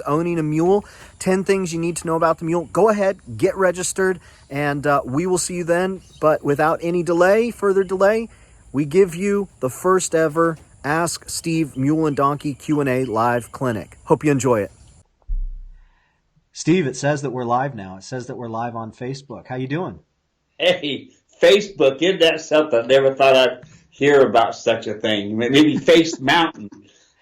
owning a mule, 10 things you need to know about the mule. Go ahead, get registered, and we will see you then. But without any further delay, we give you the first ever Ask Steve Mule and Donkey Q&A live clinic. Hope you enjoy it. Steve, it says that we're live now. It says that we're live on Facebook. How you doing? Hey, Facebook, isn't that something? I never thought I'd hear about such a thing. Maybe Face Mountain,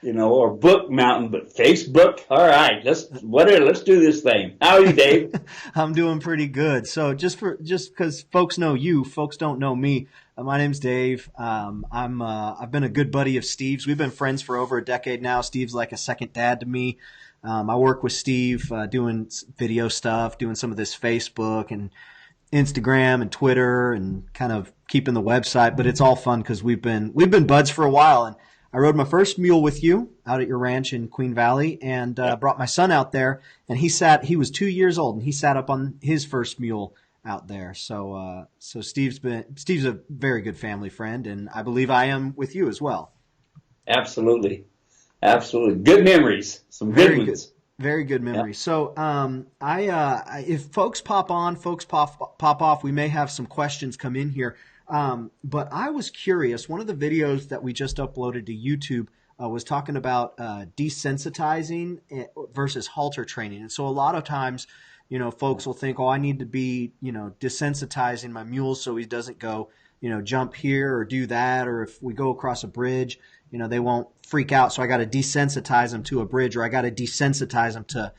or Book Mountain, but Facebook? All right, let's do this thing. How are you, Dave? I'm doing pretty good. So just because folks know you, folks don't know me. My name's Dave. I've been a good buddy of Steve's. We've been friends for over a decade now. Steve's like a second dad to me. I work with Steve doing video stuff, doing some of this Facebook and Instagram and Twitter and kind of keeping the website. But it's all fun because we've been buds for a while. And I rode my first mule with you out at your ranch in Queen Valley and brought my son out there. And he was 2 years old and he sat up on his first mule out there. So Steve's a very good family friend, and I believe I am with you as well. Absolutely. Good memories. Some good ones. Very good memories. So if folks pop on, folks pop off, we may have some questions come in here. But I was curious. One of the videos that we just uploaded to YouTube was talking about desensitizing versus halter training. And so a lot of times, folks will think, I need to be, desensitizing my mule so he doesn't go, jump here or do that. Or if we go across a bridge, they won't freak out. So I got to desensitize them to a bridge, or I got to desensitize them to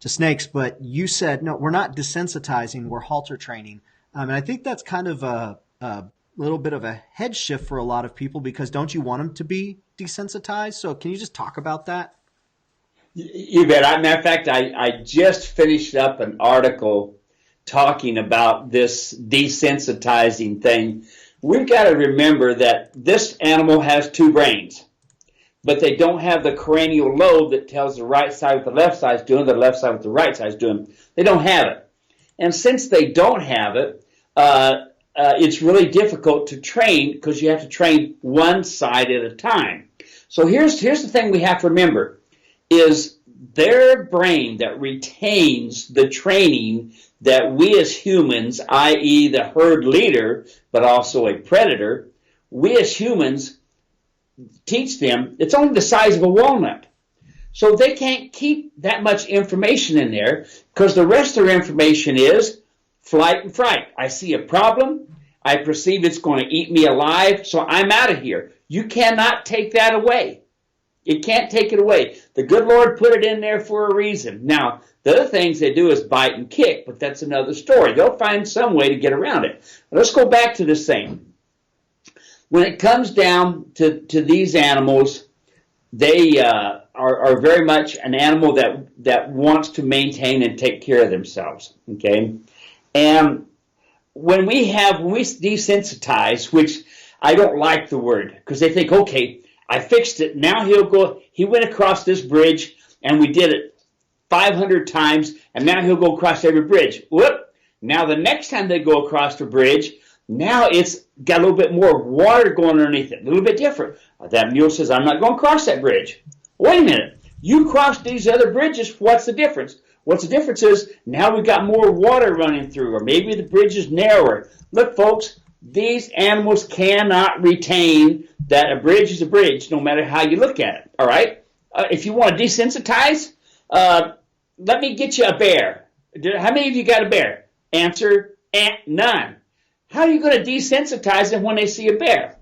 snakes. But you said, no, we're not desensitizing, we're halter training. And I think that's kind of a little bit of a head shift for a lot of people, because don't you want them to be desensitized? So can you just talk about that? You bet. Matter of fact, I just finished up an article talking about this desensitizing thing. We've got to remember that this animal has two brains, but they don't have the cranial lobe that tells the right side what the left side is doing, the left side what the right side is doing. They don't have it. And since they don't have it, it's really difficult to train, because you have to train one side at a time. So here's the thing we have to remember, is their brain that retains the training that we as humans, i.e. the herd leader, but also a predator, we as humans teach them, it's only the size of a walnut. So they can't keep that much information in there, because the rest of their information is flight and fright. I see a problem, I perceive it's going to eat me alive, so I'm out of here. You cannot take that away. You can't take it away. The good Lord put it in there for a reason. Now, the other things they do is bite and kick, but that's another story. They'll find some way to get around it. Let's go back to this thing. When it comes down to these animals, they are very much an animal that wants to maintain and take care of themselves. Okay? And when we desensitize, which I don't like the word, because they think, okay, I fixed it. Now he went across this bridge, and we did it 500 times, and now he'll go across every bridge. Whoop! Now the next time they go across the bridge, now it's got a little bit more water going underneath it, a little bit different. That mule says, I'm not going to cross that bridge. Wait a minute. You crossed these other bridges. What's the difference? What's the difference is now we've got more water running through, or maybe the bridge is narrower. Look, folks, these animals cannot retain that a bridge is a bridge, no matter how you look at it, all right? If you want to desensitize, let me get you a bear. How many of you got a bear? Answer, none. How are you going to desensitize them when they see a bear?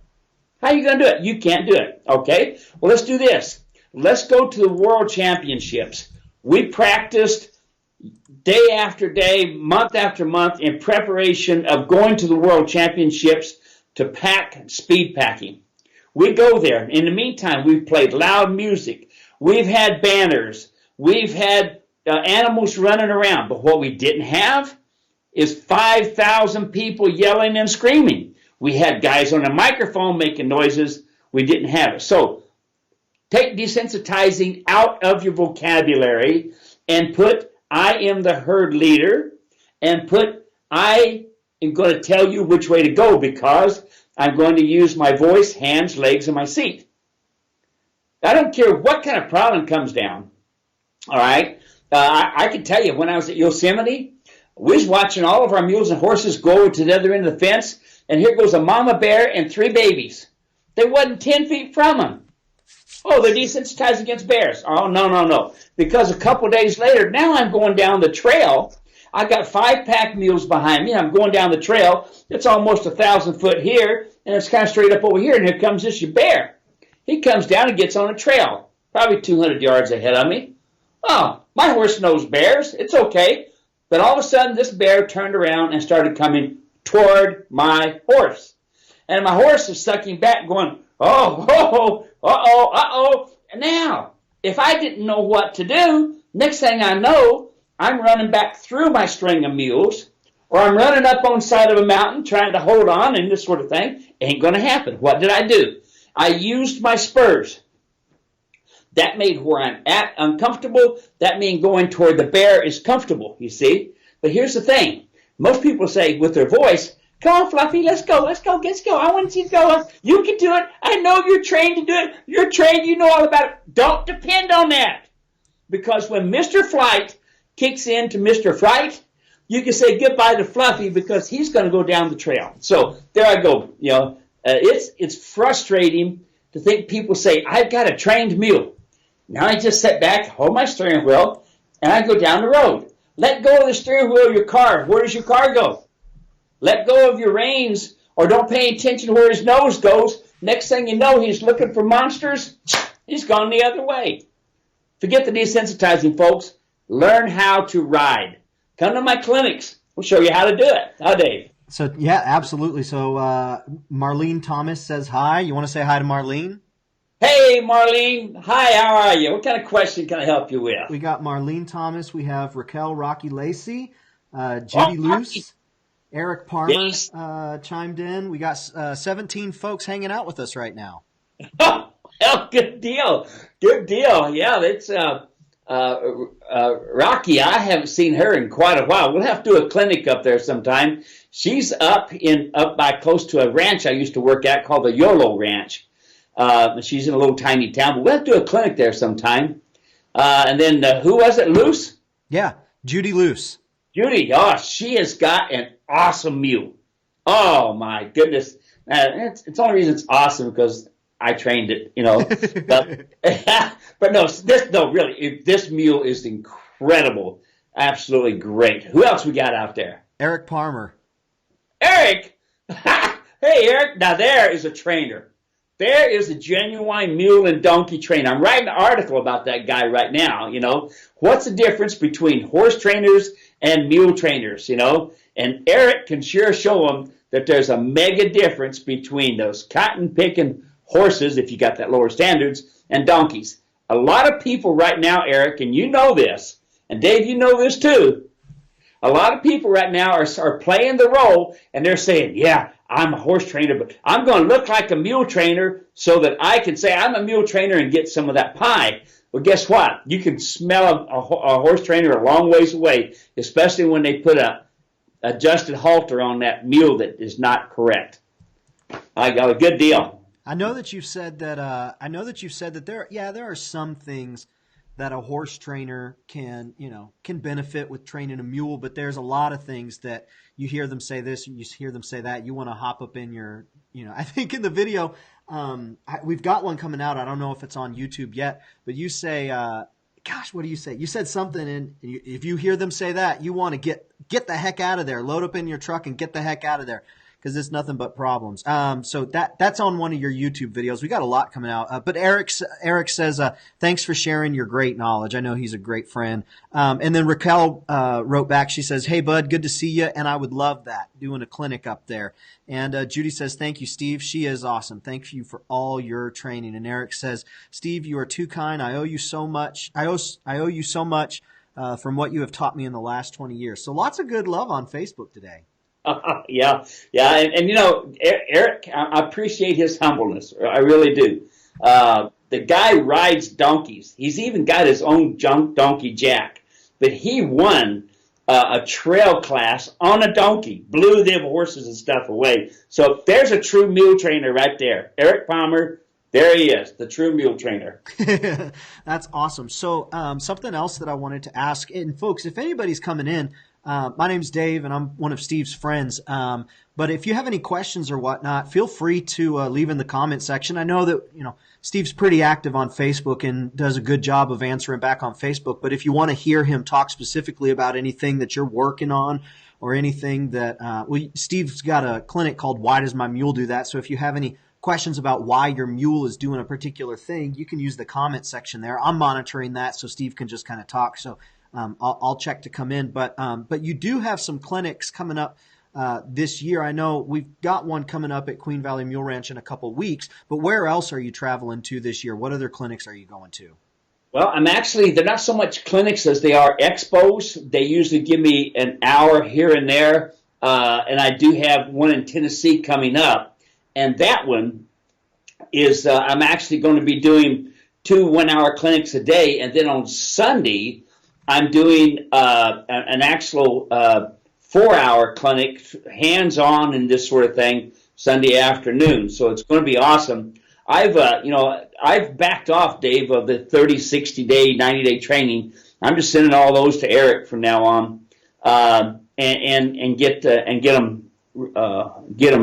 How are you going to do it? You can't do it, okay? Well, let's do this. Let's go to the World Championships. We practiced day after day, month after month, in preparation of going to the World Championships to pack speed packing. We go there. In the meantime, we've played loud music. We've had banners. We've had animals running around. But what we didn't have is 5,000 people yelling and screaming. We had guys on a microphone making noises. We didn't have it. So take desensitizing out of your vocabulary and put I am the herd leader, and put I am going to tell you which way to go, because I'm going to use my voice, hands, legs, and my seat. I don't care what kind of problem comes down. All right. I can tell you, when I was at Yosemite, we was watching all of our mules and horses go over to the other end of the fence, and here goes a mama bear and 3 babies. They wasn't 10 feet from them. Oh, they're desensitized against bears. Oh, no, no, no. Because a couple days later, now I'm going down the trail. I got 5 pack mules behind me. I'm going down the trail. It's almost 1,000 foot here, and it's kind of straight up over here, and here comes this bear. He comes down and gets on a trail, probably 200 yards ahead of me. Oh, my horse knows bears. It's okay. But all of a sudden, this bear turned around and started coming toward my horse. And my horse is sucking back going, oh, oh, uh-oh, uh-oh. And now, if I didn't know what to do, next thing I know, I'm running back through my string of mules, or I'm running up on the side of a mountain trying to hold on and this sort of thing. Ain't going to happen. What did I do? I used my spurs. That made where I'm at uncomfortable. That means going toward the bear is comfortable, you see. But here's the thing. Most people say with their voice, come on, Fluffy, let's go, let's go, let's go. I want to see you go. You can do it. I know you're trained to do it. You're trained. You know all about it. Don't depend on that. Because when Mr. Flight kicks into Mr. Fright, you can say goodbye to Fluffy because he's going to go down the trail. So there I go. You know, it's frustrating to think people say, I've got a trained mule. Now I just sit back, hold my steering wheel, and I go down the road. Let go of the steering wheel of your car. Where does your car go? Let go of your reins, or don't pay attention to where his nose goes. Next thing you know, he's looking for monsters. He's gone the other way. Forget the desensitizing, folks. Learn how to ride. Come to my clinics. We'll show you how to do it. Huh, Dave? So, yeah, absolutely. So, Marlene Thomas says hi. You want to say hi to Marlene? Hey, Marlene. Hi, how are you? What kind of question can I help you with? We got Marlene Thomas. We have Raquel Rocky Lacey, Judy Luce, Eric Palmer yes. Chimed in. We got 17 folks hanging out with us right now. Oh, well, good deal. Good deal. Yeah, it's Rocky. I haven't seen her in quite a while. We'll have to do a clinic up there sometime. She's up by close to a ranch I used to work at called the YOLO Ranch. She's in a little tiny town, but we'll have to do a clinic there sometime. And then who was it? Luce? Yeah, Judy Luce. Judy, oh, she has got an awesome mule. Oh my goodness. It's the only reason it's awesome because I trained it, you know. But no, really, this mule is incredible. Absolutely great. Who else we got out there? Eric Palmer. Eric? Hey, Eric. Now there is a trainer. There is a genuine mule and donkey trainer. I'm writing an article about that guy right now, you know. What's the difference between horse trainers and mule trainers, you know? And Eric can sure show them that there's a mega difference between those cotton-picking horses, if you got that lower standards, and donkeys. A lot of people right now, Eric, and you know this, and Dave, you know this too, a lot of people right now are playing the role, and they're saying, yeah, I'm a horse trainer, but I'm going to look like a mule trainer so that I can say I'm a mule trainer and get some of that pie. Well, guess what? You can smell a horse trainer a long ways away, especially when they put a adjusted halter on that mule that is not correct. I got a good deal. I know that you've said that there are some things that a horse trainer can benefit with training a mule, but there's a lot of things that you hear them say this, you hear them say that, you want to hop up in your, I think in the video, we've got one coming out. I don't know if it's on YouTube yet, but you say, what do you say? You said something, and if you hear them say that, you want to get the heck out of there, load up in your truck and get the heck out of there, because it's nothing but problems. So that's on one of your YouTube videos. We got a lot coming out. But Eric says, thanks for sharing your great knowledge. I know he's a great friend. And then Raquel wrote back. She says, hey, bud, good to see you, and I would love that, doing a clinic up there. And Judy says, thank you, Steve. She is awesome. Thank you for all your training. And Eric says, Steve, you are too kind. I owe you so much. I owe you so much from what you have taught me in the last 20 years. So lots of good love on Facebook today. Yeah. And Eric, I appreciate his humbleness. I really do. The guy rides donkeys. He's even got his own donkey jack. But he won a trail class on a donkey, blew them horses and stuff away. So there's a true mule trainer right there. Eric Palmer, There he is, the true mule trainer. That's awesome. So something else that I wanted to ask, and folks, if anybody's coming in, my name's Dave, and I'm one of Steve's friends. But if you have any questions or whatnot, feel free to leave in the comment section. I know that Steve's pretty active on Facebook and does a good job of answering back on Facebook. But if you want to hear him talk specifically about anything that you're working on or anything that Steve's got a clinic called Why Does My Mule Do That? So if you have any questions about why your mule is doing a particular thing, you can use the comment section there. I'm monitoring that, so Steve can just kind of talk. So I'll check to come in. But you do have some clinics coming up this year. I know we've got one coming up at Queen Valley Mule Ranch in a couple of weeks. But where else are you traveling to this year? What other clinics are you going to? Well, they're not so much clinics as they are expos. They usually give me an hour here and there. And I do have one in Tennessee coming up. And that one is, I'm actually going to be doing 2 one-hour clinics a day. And then on Sunday, I'm doing an actual 4-hour clinic, hands-on and this sort of thing, Sunday afternoon. So it's going to be awesome. I've backed off, Dave, of the 30, 60-day, 90-day training. I'm just sending all those to Eric from now on, and get them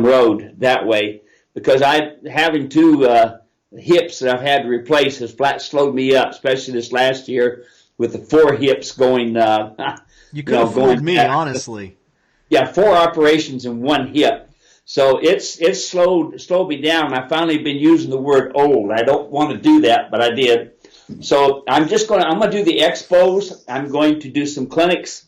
rode that way, because having 2 hips that I've had to replace has flat slowed me up, especially this last year with the 4 hips going. You could have fooled me, honestly. Yeah, 4 operations in 1 hip. So it's slowed me down. I've finally been using the word old. I don't want to do that, but I did. So I'm going to do the expos. I'm going to do some clinics.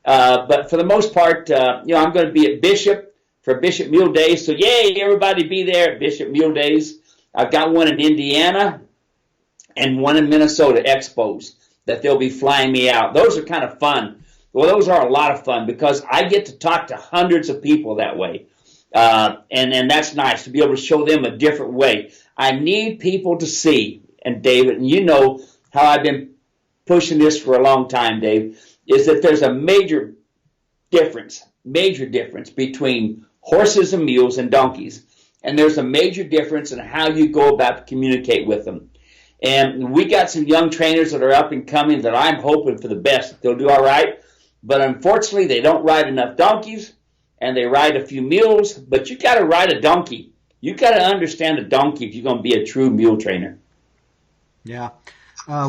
But for the most part, I'm going to be at Bishop for Bishop Mule Days. So yay, everybody be there at Bishop Mule Days. I've got one in Indiana and one in Minnesota, expos, that they'll be flying me out. Those are kind of fun. Well, those are a lot of fun because I get to talk to hundreds of people that way. And that's nice to be able to show them a different way. I need people to see, and David, and you know how I've been pushing this for a long time, Dave, is that there's a major difference between horses and mules and donkeys. And there's a major difference in how you go about to communicate with them. And we got some young trainers that are up and coming that I'm hoping for the best. They'll do all right. But unfortunately, they don't ride enough donkeys, and they ride a few mules. But you got to ride a donkey. You got to understand a donkey if you're going to be a true mule trainer. Yeah.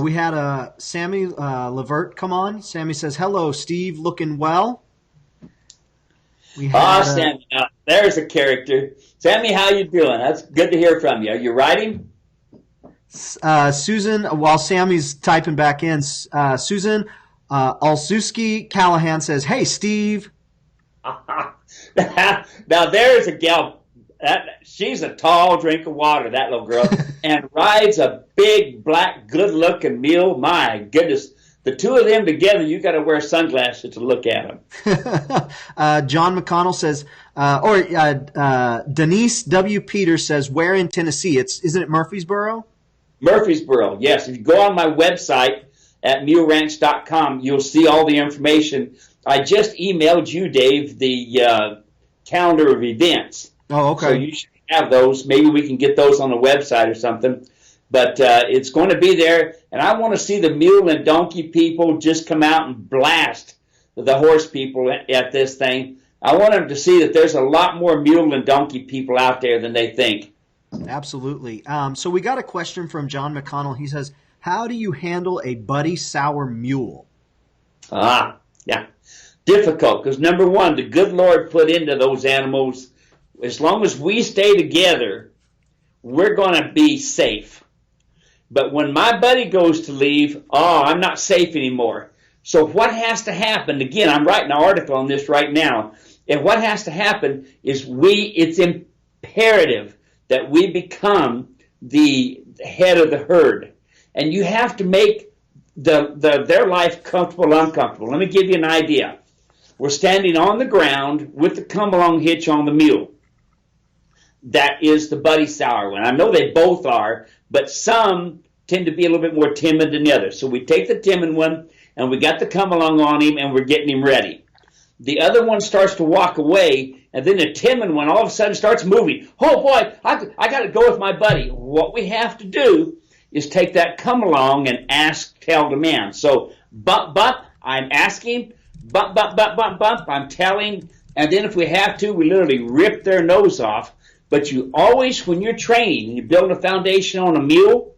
We had Sammy Levert come on. Sammy says, "Hello, Steve. Looking well." Sammy, there's a character. Sammy, how you doing? That's good to hear from you. Are you riding? Susan, while Sammy's typing back in, Susan Alsuski Callahan says, "Hey, Steve." Now there's a gal. She's a tall drink of water, that little girl, and rides a big, black, good-looking mule. My goodness. The 2 of them together, you got to wear sunglasses to look at them. John McConnell says, Denise W. Peters says, where in Tennessee? Isn't it Murfreesboro? Murfreesboro, yes. If you go on my website at muleranch.com, you'll see all the information. I just emailed you, Dave, the calendar of events. Oh, okay. So you should have those. Maybe we can get those on the website or something. But it's going to be there, and I want to see the mule and donkey people just come out and blast the horse people at this thing. I want them to see that there's a lot more mule and donkey people out there than they think. Absolutely. So we got a question from John McConnell. He says, how do you handle a buddy sour mule? Yeah. Difficult, because number one, the good Lord put into those animals, as long as we stay together, we're going to be safe. But when my buddy goes to leave, I'm not safe anymore. So what has to happen, again, I'm writing an article on this right now, and what has to happen is it's imperative that we become the head of the herd. And you have to make their life comfortable, uncomfortable. Let me give you an idea. We're standing on the ground with the come-along hitch on the mule. That is the buddy sour one. I know they both are, but some tend to be a little bit more timid than the others. So we take the timid one, and we got the come along on him, and we're getting him ready. the other one starts to walk away, and then the timid one all of a sudden starts moving. Oh boy, I got to go with my buddy. What we have to do is take that come along and ask, tell, demand. So bump, bump, I'm asking, bump, bump, bump, bump, bump, I'm telling, and then if we have to, we literally rip their nose off. But you always, when you're training, you're building a foundation on a mule,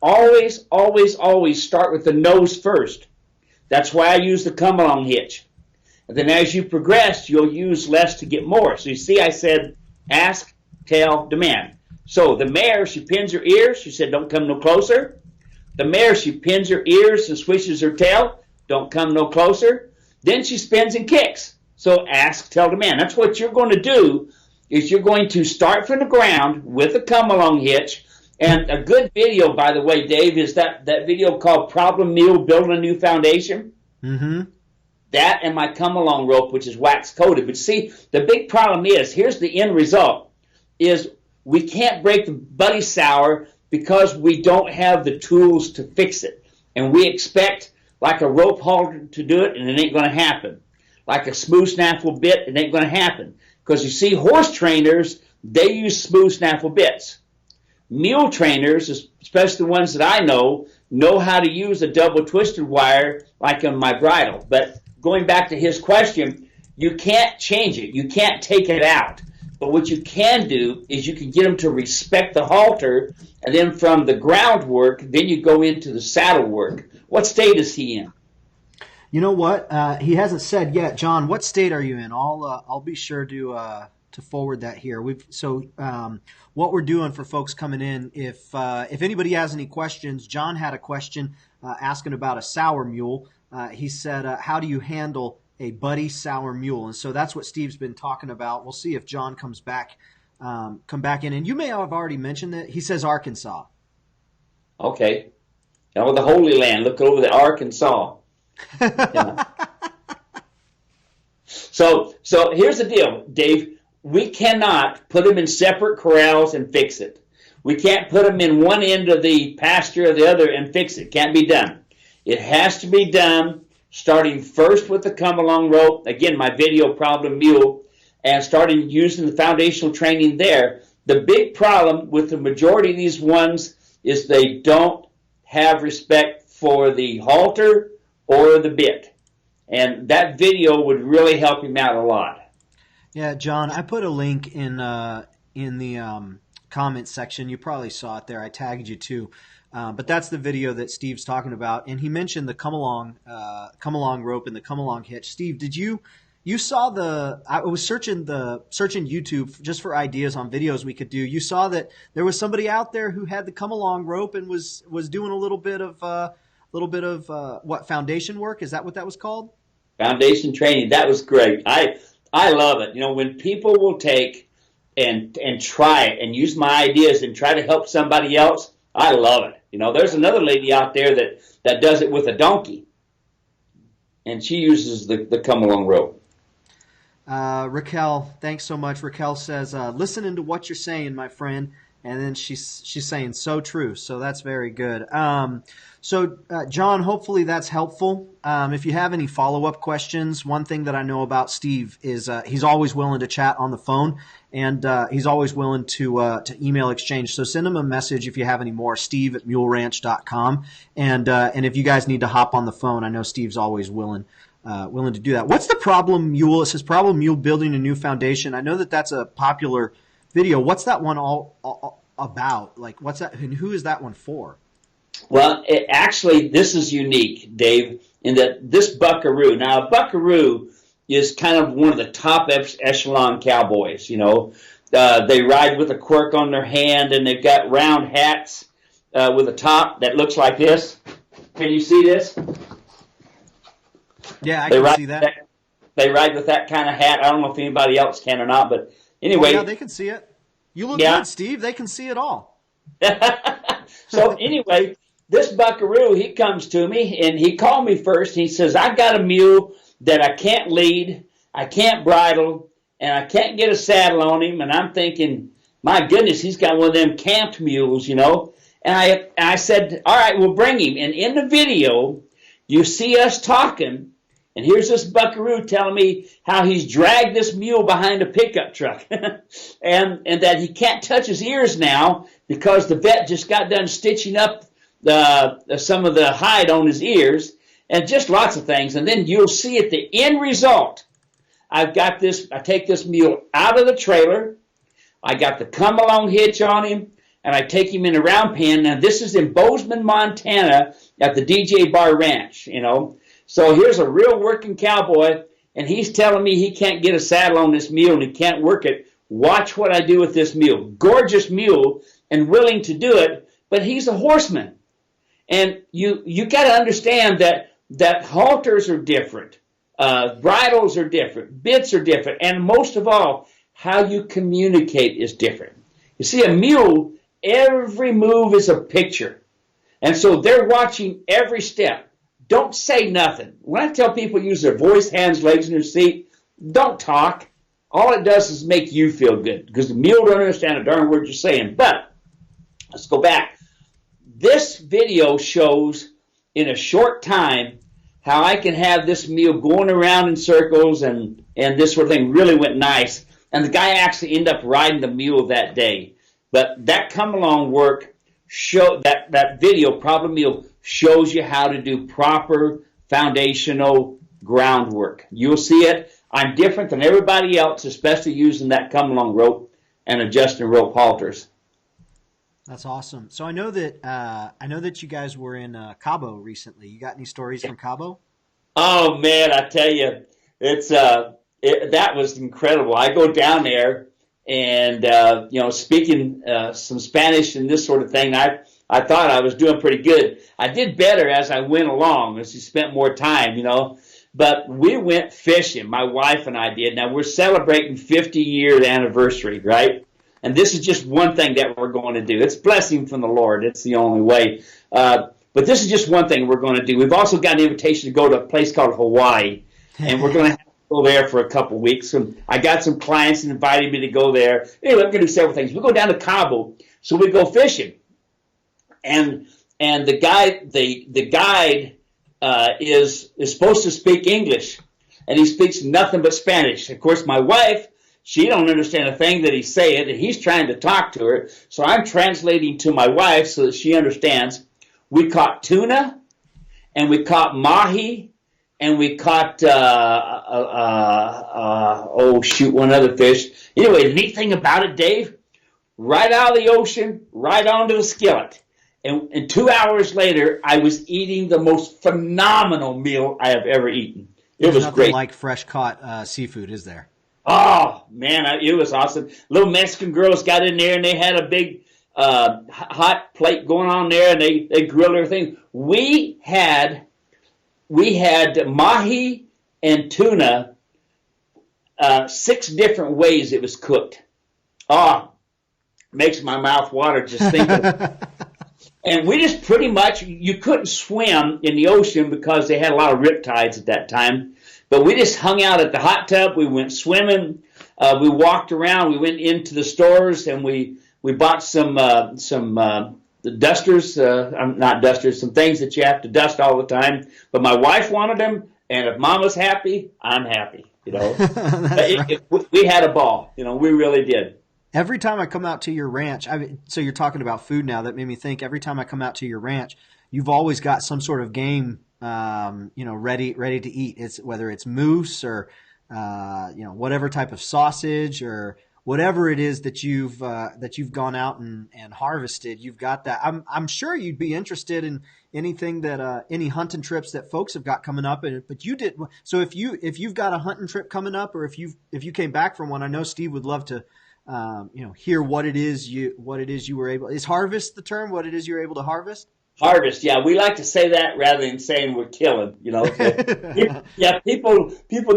always, always, always start with the nose first. That's why I use the come along hitch. And then as you progress, you'll use less to get more. So you see, I said ask, tell, demand. So the mare, she pins her ears. She said, don't come no closer. The mare, she pins her ears and swishes her tail. Don't come no closer. Then she spins and kicks. So ask, tell, demand. That's what you're going to do, is you're going to start from the ground with a come along hitch. And a good video, by the way, Dave, is that video called Problem Mule Building a New Foundation. Mm-hmm. That and my come along rope, which is wax coated. But see, the big problem is, here's the end result, is we can't break the buddy sour because we don't have the tools to fix it. And we expect like a rope halter to do it, and it ain't going to happen. Like a smooth snaffle bit, it ain't going to happen. Because you see, horse trainers, they use smooth snaffle bits. Mule trainers, especially the ones that I know how to use a double twisted wire like on my bridle. But going back to his question, you can't change it. You can't take it out. But what you can do is you can get them to respect the halter, and then from the groundwork, then you go into the saddle work. What state is he in? You know what? He hasn't said yet. John, what state are you in? I'll be sure to forward that here. What we're doing for folks coming in, if anybody has any questions, John had a question asking about a sour mule. He said, how do you handle a buddy sour mule? And so that's what Steve's been talking about. We'll see if John comes back in. And you may have already mentioned that. He says Arkansas. Okay. Now the Holy Land. Look over the Arkansas. Yeah. So here's the deal, Dave. We cannot put them in separate corrals and fix it. We can't put them in one end of the pasture or the other and fix it. Can't be done. It has to be done starting first with the come-along rope. Again, my video, Problem Mule, and starting using the foundational training there. The big problem with the majority of these ones is they don't have respect for the halter or the bit. And that video would really help him out a lot. Yeah, John, I put a link in the comments section. You probably saw it there. I tagged you too. But that's the video that Steve's talking about. And he mentioned the come along rope and the come along hitch. Steve, did you saw I was searching YouTube just for ideas on videos we could do. You saw that there was somebody out there who had the come along rope and was doing a little bit of what, foundation work? Is that what that was called? Foundation training. That was great. I love it. You know, when people will take and try it and use my ideas and try to help somebody else, I love it. You know, there's another lady out there that does it with a donkey, and she uses the come along rope. Raquel, thanks so much. Raquel says, listening to what you're saying, my friend. And then she's saying, so true. So that's very good. John, hopefully that's helpful. If you have any follow-up questions, one thing that I know about Steve is he's always willing to chat on the phone, and he's always willing to email exchange. So send him a message if you have any more, steve@muleranch.com. And if you guys need to hop on the phone, I know Steve's always willing to do that. What's the Problem Mule? It says Problem Mule Building a New Foundation. I know that's a popular video. What's that one all about? Like, what's that, and who is that one for? Well, actually, this is unique, Dave, in that this buckaroo. Now, a buckaroo is kind of one of the top echelon cowboys. You know, they ride with a quirk on their hand, and they've got round hats with a top that looks like this. Can you see this? Yeah, I can see that. They ride with that kind of hat. I don't know if anybody else can or not, but anyway. Yeah, they can see it. You look good, Steve. They can see it all. So anyway, this buckaroo, he comes to me, and he called me first. He says, I've got a mule that I can't lead, I can't bridle, and I can't get a saddle on him. And I'm thinking, my goodness, he's got one of them camped mules, you know. And I said, all right, we'll bring him. And in the video, you see us talking, And here's this buckaroo telling me how he's dragged this mule behind a pickup truck and that he can't touch his ears now because the vet just got done stitching up some of the hide on his ears, and just lots of things. And then you'll see at the end result, I take this mule out of the trailer. I got the come along hitch on him, and I take him in a round pen. Now this is in Bozeman, Montana at the DJ Bar Ranch, you know. So here's a real working cowboy, and he's telling me he can't get a saddle on this mule and he can't work it. Watch what I do with this mule. Gorgeous mule and willing to do it, but he's a horseman. And you got to understand that halters are different, bridles are different, bits are different, and most of all, how you communicate is different. You see, a mule, every move is a picture. And so they're watching every step. Don't say nothing. When I tell people use their voice, hands, legs in their seat, don't talk. All it does is make you feel good because the mule don't understand a darn word you're saying. But let's go back. This video shows in a short time how I can have this mule going around in circles and this sort of thing really went nice. And the guy actually ended up riding the mule that day. But that come along work that video, Problem Mule, shows you how to do proper foundational groundwork. You'll see it. I'm different than everybody else, especially using that come along rope and adjusting rope halters. That's awesome. So I know that you guys were in Cabo recently. You got any stories from Cabo? Oh man, I tell you, that was incredible. I go down there and speaking some Spanish and this sort of thing. I thought I was doing pretty good. I did better as I went along, as you spent more time, you know. But we went fishing, my wife and I did. Now, we're celebrating 50-year anniversary, right? And this is just one thing that we're going to do. It's blessing from the Lord. It's the only way. But this is just one thing we're going to do. We've also got an invitation to go to a place called Hawaii, and we're going to go there for a couple of weeks. And I got some clients that invited me to go there. Anyway, I'm going to do several things. We go down to Cabo, so we go fishing. And the guide is supposed to speak English, and he speaks nothing but Spanish. Of course, my wife, she don't understand a thing that he's saying, and he's trying to talk to her. So I'm translating to my wife so that she understands. We caught tuna, and we caught mahi, and we caught one other fish. Anyway, the neat thing about it, Dave, right out of the ocean, right onto the skillet. And 2 hours later, I was eating the most phenomenal meal I have ever eaten. It was great. Like fresh caught seafood, is there? Oh, man, it was awesome. Little Mexican girls got in there, and they had a big hot plate going on there, and they grilled everything. We had mahi and tuna 6 different ways it was cooked. Oh, makes my mouth water just thinking of it. And we just pretty much, you couldn't swim in the ocean because they had a lot of riptides at that time. But we just hung out at the hot tub. We went swimming. We walked around. We went into the stores and we bought some dusters, not dusters, some things that you have to dust all the time. But my wife wanted them, and if Mama's happy, I'm happy. You know, we had a ball. You know, we really did. Every time I come out to your ranch, so you're talking about food now. That made me think. Every time I come out to your ranch, you've always got some sort of game, ready to eat. It's whether it's moose or whatever type of sausage or whatever it is that you've gone out and harvested. You've got that. I'm sure you'd be interested in anything that any hunting trips that folks have got coming up. But you did. So if you've got a hunting trip coming up, or if you came back from one, I know Steve would love to. Hear what it is you were able. Is harvest the term? What it is you're able to harvest? Harvest, yeah. We like to say that rather than saying we're killing. You know, yeah. People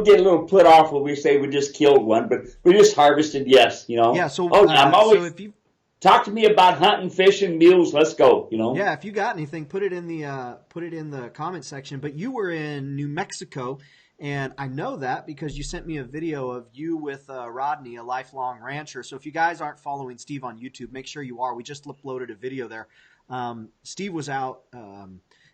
get a little put off when we say we just killed one, but we just harvested. Yes, you know. Yeah. So, I'm always. So if you talk to me about hunting, fishing, mules, let's go. You know. Yeah. If you got anything, put it in the comment section. But you were in New Mexico. And I know that because you sent me a video of you with Rodney, a lifelong rancher. So if you guys aren't following Steve on YouTube, make sure you are. We just uploaded a video there. Steve was out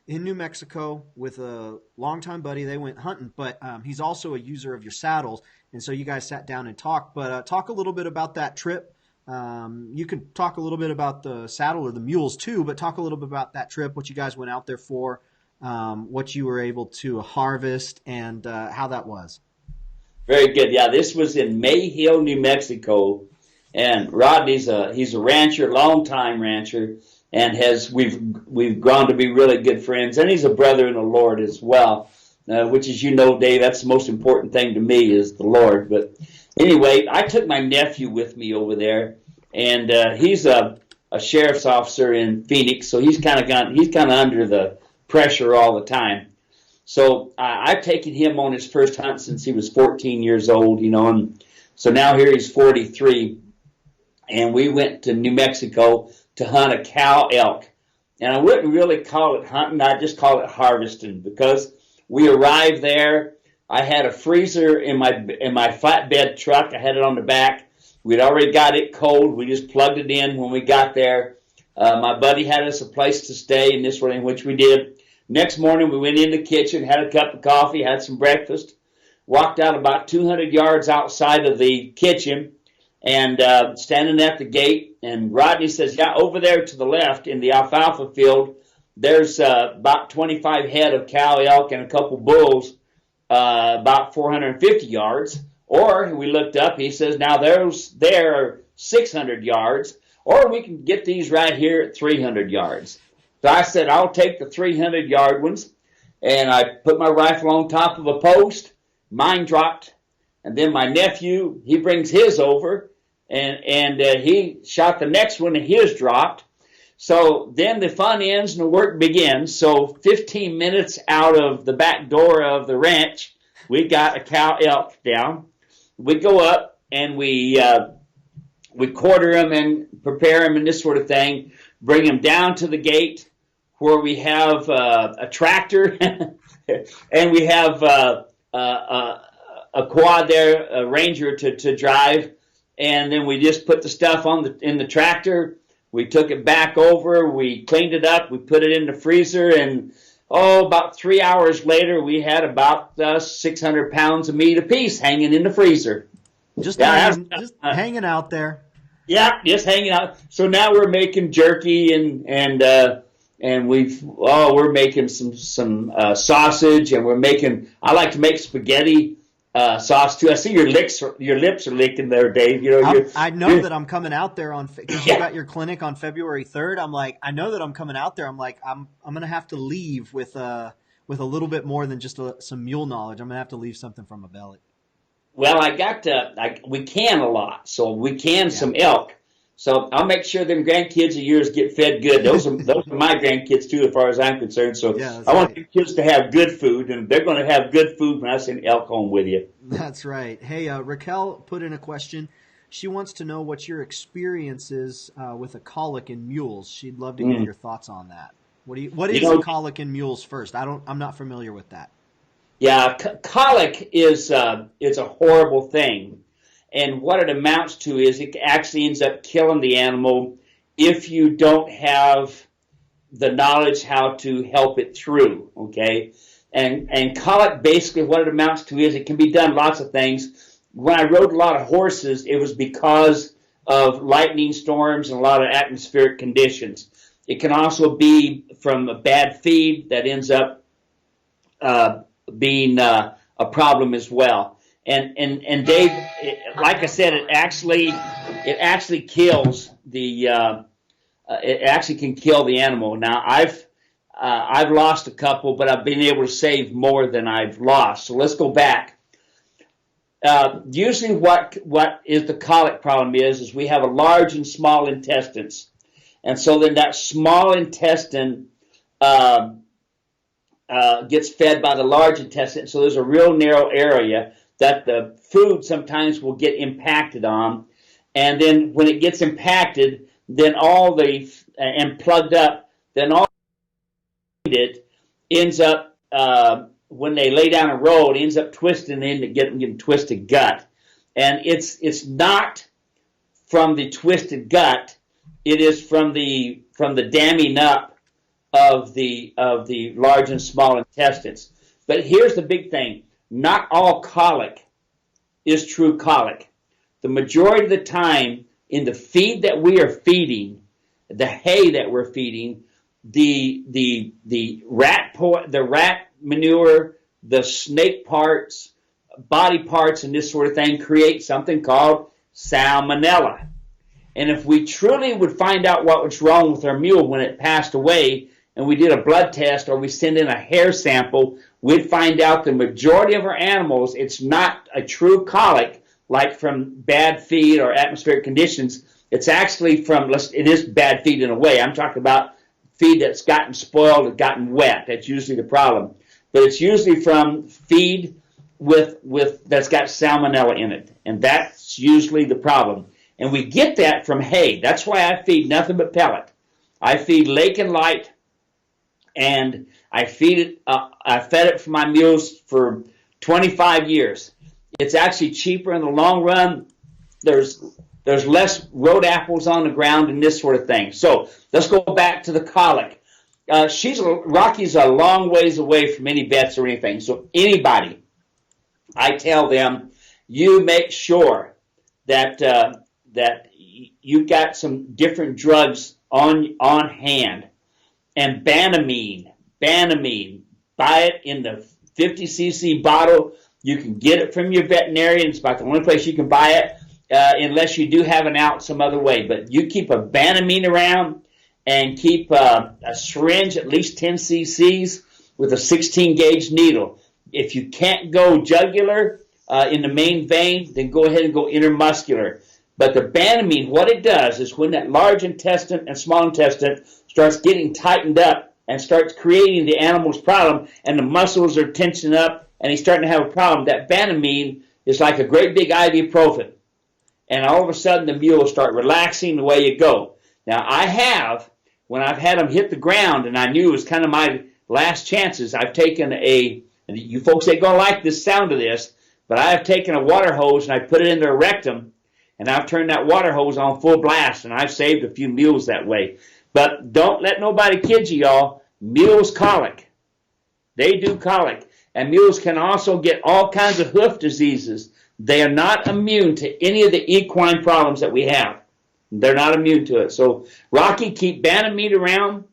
in New Mexico with a longtime buddy. They went hunting, but he's also a user of your saddles, and so you guys sat down and talked. But talk a little bit about that trip. You could talk a little bit about the saddle or the mules too, but talk a little bit about that trip, what you guys went out there for, what you were able to harvest, and how that was. Very good. Yeah, this was in Mayhill, New Mexico, and Rodney's he's a rancher, longtime rancher, and we've grown to be really good friends, and he's a brother in the Lord as well, which, as you know, Dave, that's the most important thing to me is the Lord. But anyway, I took my nephew with me over there, and he's a sheriff's officer in Phoenix, so he's kind of under the pressure all the time. So I've taken him on his first hunt since he was 14 years old, and so now here he's 43, and we went to New Mexico to hunt a cow elk. And I wouldn't really call it hunting, I'd just call it harvesting, because we arrived there. I had a freezer in my flatbed truck. I had it on the back. We'd already got it cold. We just plugged it in when we got there. My buddy had us a place to stay, and this one, which we did. Next morning, we went in the kitchen, had a cup of coffee, had some breakfast, walked out about 200 yards outside of the kitchen, and standing at the gate. And Rodney says, yeah, over there to the left in the alfalfa field, there's about 25 head of cow elk and a couple bulls, about 450 yards. Or we looked up, he says, now there are 600 yards, or we can get these right here at 300 yards. So I said, I'll take the 300-yard ones, and I put my rifle on top of a post. Mine dropped, and then my nephew, he brings his over, and he shot the next one, and his dropped. So then the fun ends and the work begins. So 15 minutes out of the back door of the ranch, we got a cow elk down. We go up, and we quarter them and prepare them and this sort of thing, bring them down to the gate where we have a tractor and we have a quad there, a Ranger to drive, and then we just put the stuff in the tractor. We took it back over, we cleaned it up, we put it in the freezer, and about 3 hours later, we had about 600 pounds of meat apiece hanging in the freezer. Just hanging out there. Yeah, just hanging out. So now we're making jerky and we're making some sausage, and I like to make spaghetti sauce too. I see your lips are licking there, Dave. I know that I'm coming out there because you got your clinic on February 3rd. I'm like, I know that I'm coming out there. I'm like, I'm gonna have to leave with a little bit more than just some mule knowledge. I'm gonna have to leave something from my belly. Well, we can a lot, so we can some elk. So I'll make sure them grandkids of yours get fed good. Those are my grandkids too, as far as I'm concerned. So yeah, I want the kids to have good food, and they're going to have good food when I send elk home with you. That's right. Hey, Raquel put in a question. She wants to know what your experience is with a colic in mules. She'd love to get your thoughts on that. What is a colic in mules first? I'm not familiar with that. Yeah, colic is a horrible thing. And what it amounts to is it actually ends up killing the animal if you don't have the knowledge how to help it through, okay? And colic, basically what it amounts to is it can be done lots of things. When I rode a lot of horses, it was because of lightning storms and a lot of atmospheric conditions. It can also be from a bad feed that ends up being a problem as well. And Dave, like I said, it actually kills it actually can kill the animal. Now I've lost a couple, but I've been able to save more than I've lost. So let's go back. Usually what is the colic problem is we have a large and small intestines. And so then that small intestine gets fed by the large intestine. So there's a real narrow area that the food sometimes will get impacted on. And then when it gets impacted, then and plugged up, then all it ends up, when they lay down a roll, it ends up twisting into getting twisted gut. And it's not from the twisted gut, it is from the damming up of the large and small intestines. But here's the big thing: not all colic is true colic. The majority of the time, in the feed that we are feeding, the hay that we're feeding, the rat manure, the snake parts, body parts, and this sort of thing create something called salmonella. And if we truly would find out what was wrong with our mule when it passed away, and we did a blood test or we send in a hair sample, we'd find out the majority of our animals, it's not a true colic like from bad feed or atmospheric conditions. It's actually from, it is bad feed in a way. I'm talking about feed that's gotten spoiled and gotten wet. That's usually the problem. But it's usually from feed that's got salmonella in it. And that's usually the problem. And we get that from hay. That's why I feed nothing but pellet. I feed Lake and Light, and I feed it. I fed it for my mules for 25 years. It's actually cheaper in the long run. There's less road apples on the ground and this sort of thing. So let's go back to the colic. Rocky's a long ways away from any vets or anything. So anybody, I tell them, you make sure that that you've got some different drugs on hand. And Banamine, buy it in the 50 cc bottle. You can get it from your veterinarian. It's about the only place you can buy it, unless you do have an out some other way. But you keep a Banamine around, and keep a syringe at least 10 cc's with a 16 gauge needle. If you can't go jugular in the main vein, then go ahead and go intermuscular. But the Banamine, what it does is when that large intestine and small intestine starts getting tightened up and starts creating the animal's problem, and the muscles are tensioning up, and he's starting to have a problem, that Banamine is like a great big ibuprofen. And all of a sudden, the mule will start relaxing, the way you go. Now, when I've had them hit the ground, and I knew it was kind of my last chances, I've taken you folks ain't going to like the sound of this, but I have taken a water hose and I put it in their rectum, and I've turned that water hose on full blast, and I've saved a few mules that way. But don't let nobody kid you, y'all. Mules colic. They do colic. And mules can also get all kinds of hoof diseases. They are not immune to any of the equine problems that we have. They're not immune to it. So, Rocky, keep Banamine around.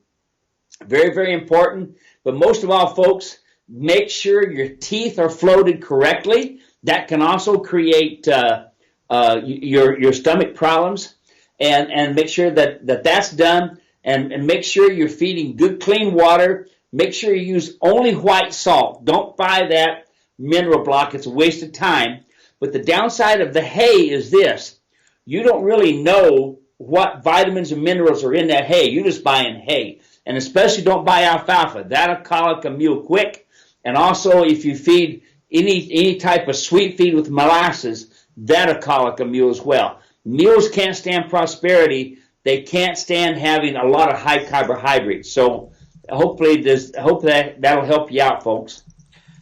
Very, very important. But most of all, folks, make sure your teeth are floated correctly. That can also create your stomach problems. And make sure that's done. And make sure you're feeding good, clean water. Make sure you use only white salt. Don't buy that mineral block. It's a waste of time. But the downside of the hay is this. You don't really know what vitamins and minerals are in that hay. You're just buying hay. And especially don't buy alfalfa. That'll colic a mule quick. And also, if you feed any type of sweet feed with molasses, that'll colic a mule as well. Mules can't stand prosperity. They can't stand having a lot of high carbohydrates. So hopefully that'll help you out, folks.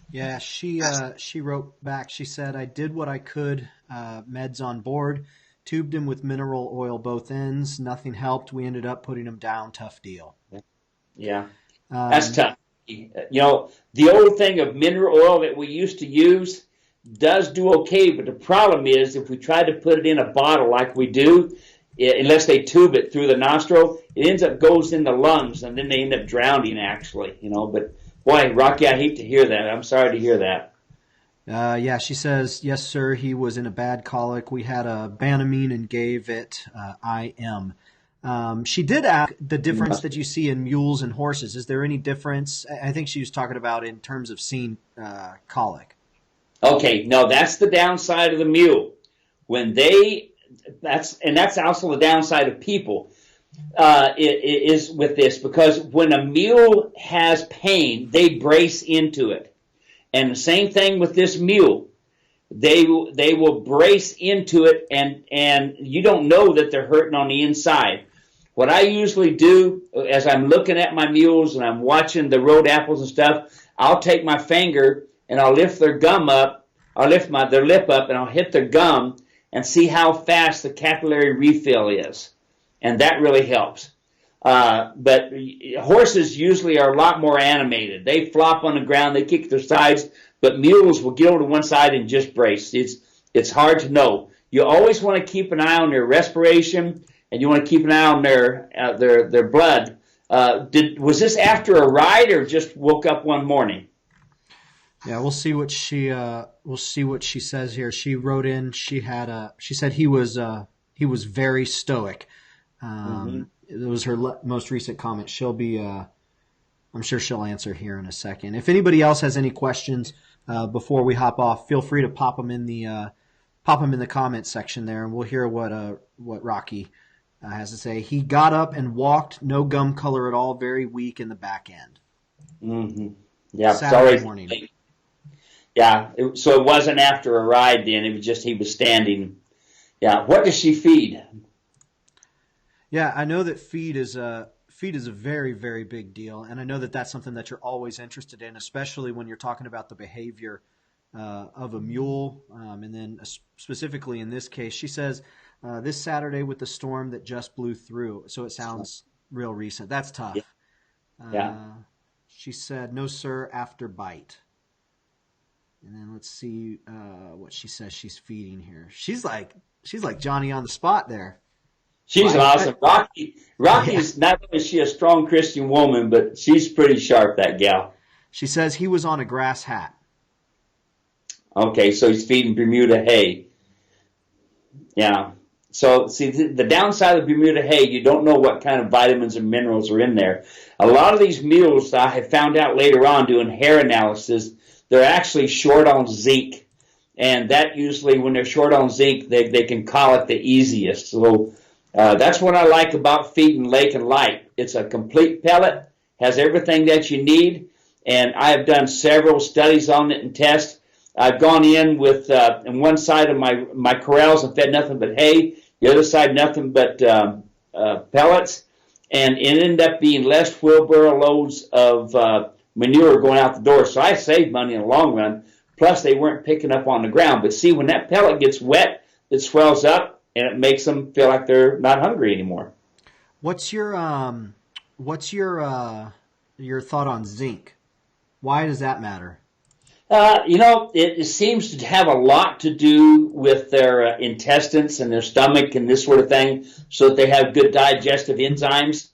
Yeah, she wrote back. She said, I did what I could, meds on board, tubed him with mineral oil both ends. Nothing helped. We ended up putting him down. Tough deal. Yeah, that's tough. You know, the old thing of mineral oil that we used to use does do okay, but the problem is if we try to put it in a bottle like we do, unless they tube it through the nostril, it goes in the lungs, and then they end up drowning, actually, you know. But boy, Rocky, I hate to hear that. I'm sorry to hear that. Yeah, she says, yes, sir, he was in a bad colic. We had a Banamine and gave it IM. She did ask the difference that you see in mules and horses. Is there any difference? I think she was talking about in terms of seeing colic. Okay, no, that's the downside of the mule. That's also the downside of people. It is with this, because when a mule has pain, they brace into it. And the same thing with this mule. They will brace into it, and you don't know that they're hurting on the inside. What I usually do, as I'm looking at my mules and I'm watching the road apples and stuff, I'll take my finger and I'll lift their gum up, I'll lift their lip up, and I'll hit their gum and see how fast the capillary refill is. And that really helps. But horses usually are a lot more animated. They flop on the ground, they kick their sides, but mules will get over to one side and just brace. It's hard to know. You always want to keep an eye on their respiration, and you want to keep an eye on their blood. Was this after a ride or just woke up one morning? Yeah, we'll see what she says here. She wrote in. She said he was very stoic. It was her most recent comment. She'll be. I'm sure she'll answer here in a second. If anybody else has any questions before we hop off, feel free to pop them in the comment section there, and we'll hear what Rocky has to say. He got up and walked, no gum color at all, very weak in the back end. Mm-hmm. Yeah, Saturday morning. Yeah, so it wasn't after a ride then. It was just he was standing. Yeah, what does she feed? Yeah, I know that feed is a very, very big deal, and I know that that's something that you're always interested in, especially when you're talking about the behavior of a mule, and then specifically in this case, she says this Saturday with the storm that just blew through, so it sounds real recent. That's tough. Yeah. She said, "No, sir," after bite. And then let's see what she says she's feeding here. She's like Johnny on the spot there. She's awesome. Rocky's not only is she a strong Christian woman, but she's pretty sharp, that gal. She says he was on a grass hat. Okay, so he's feeding Bermuda hay. Yeah. So, see, the downside of Bermuda hay, you don't know what kind of vitamins and minerals are in there. A lot of these mules, I have found out later on doing hair analysis, they're actually short on zinc. And that usually, when they're short on zinc, they can colic the easiest. So that's what I like about feeding Lake and Light. It's a complete pellet, has everything that you need. And I have done several studies on it and tests. I've gone in with on one side of my corrals and fed nothing but hay, the other side nothing but pellets, and it ended up being less wheelbarrow loads of manure going out the door. So I saved money in the long run. Plus, they weren't picking up on the ground. But see, when that pellet gets wet, it swells up and it makes them feel like they're not hungry anymore. What's your thought on zinc? Why does that matter? It seems to have a lot to do with their intestines and their stomach and this sort of thing, so that they have good digestive enzymes.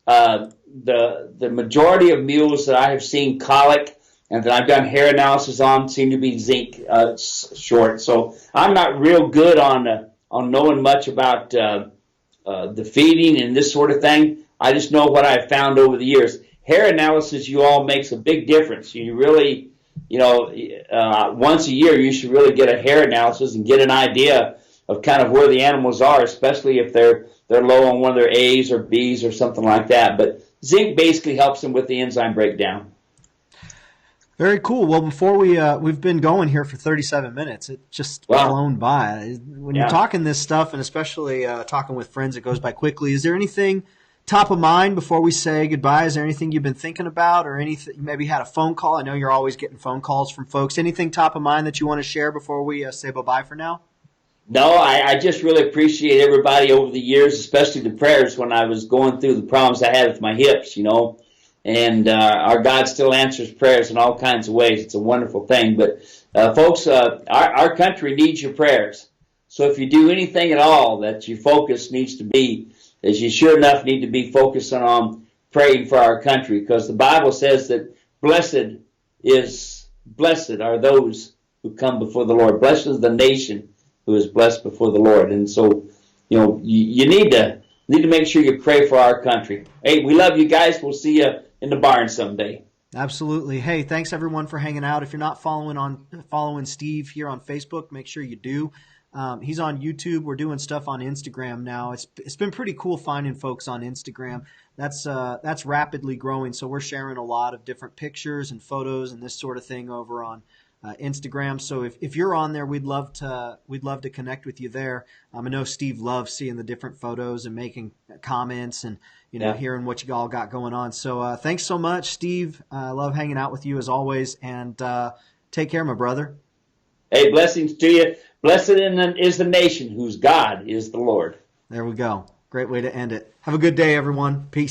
The majority of mules that I have seen colic and that I've done hair analysis on seem to be zinc short. So I'm not real good on knowing much about the feeding and this sort of thing. I just know what I've found over the years. Hair analysis, you all, makes a big difference. You really, once a year, you should really get a hair analysis and get an idea of kind of where the animals are, especially if they're low on one of their A's or B's or something like that. But zinc basically helps them with the enzyme breakdown. Very cool. Well, before we've been going here for 37 minutes. It just flown by. When you're talking this stuff, and especially talking with friends, it goes by quickly. Is there anything top of mind before we say goodbye? Is there anything you've been thinking about, or anything? Maybe had a phone call. I know you're always getting phone calls from folks. Anything top of mind that you want to share before we say bye-bye for now? No, I just really appreciate everybody over the years, especially the prayers when I was going through the problems I had with my hips, And our God still answers prayers in all kinds of ways. It's a wonderful thing. But, folks, our country needs your prayers. So if you do anything at all, that your focus needs to be, as you sure enough need to be focusing on praying for our country, because the Bible says that blessed are those who come before the Lord. Blessed is the nation who is blessed before the Lord. And so, you need to make sure you pray for our country. Hey, we love you guys. We'll see you in the barn someday. Absolutely. Hey, thanks everyone for hanging out. If you're not following Steve here on Facebook, make sure you do. He's on YouTube. We're doing stuff on Instagram now. It's been pretty cool finding folks on Instagram. That's rapidly growing. So we're sharing a lot of different pictures and photos and this sort of thing over on Instagram. So if you're on there, we'd love to connect with you there. I know Steve loves seeing the different photos and making comments and hearing what you all got going on. So thanks so much, Steve. I love hanging out with you as always, and take care, my brother. Hey, blessings to you. Blessed is the nation whose God is the Lord. There we go. Great way to end it. Have a good day, everyone. Peace.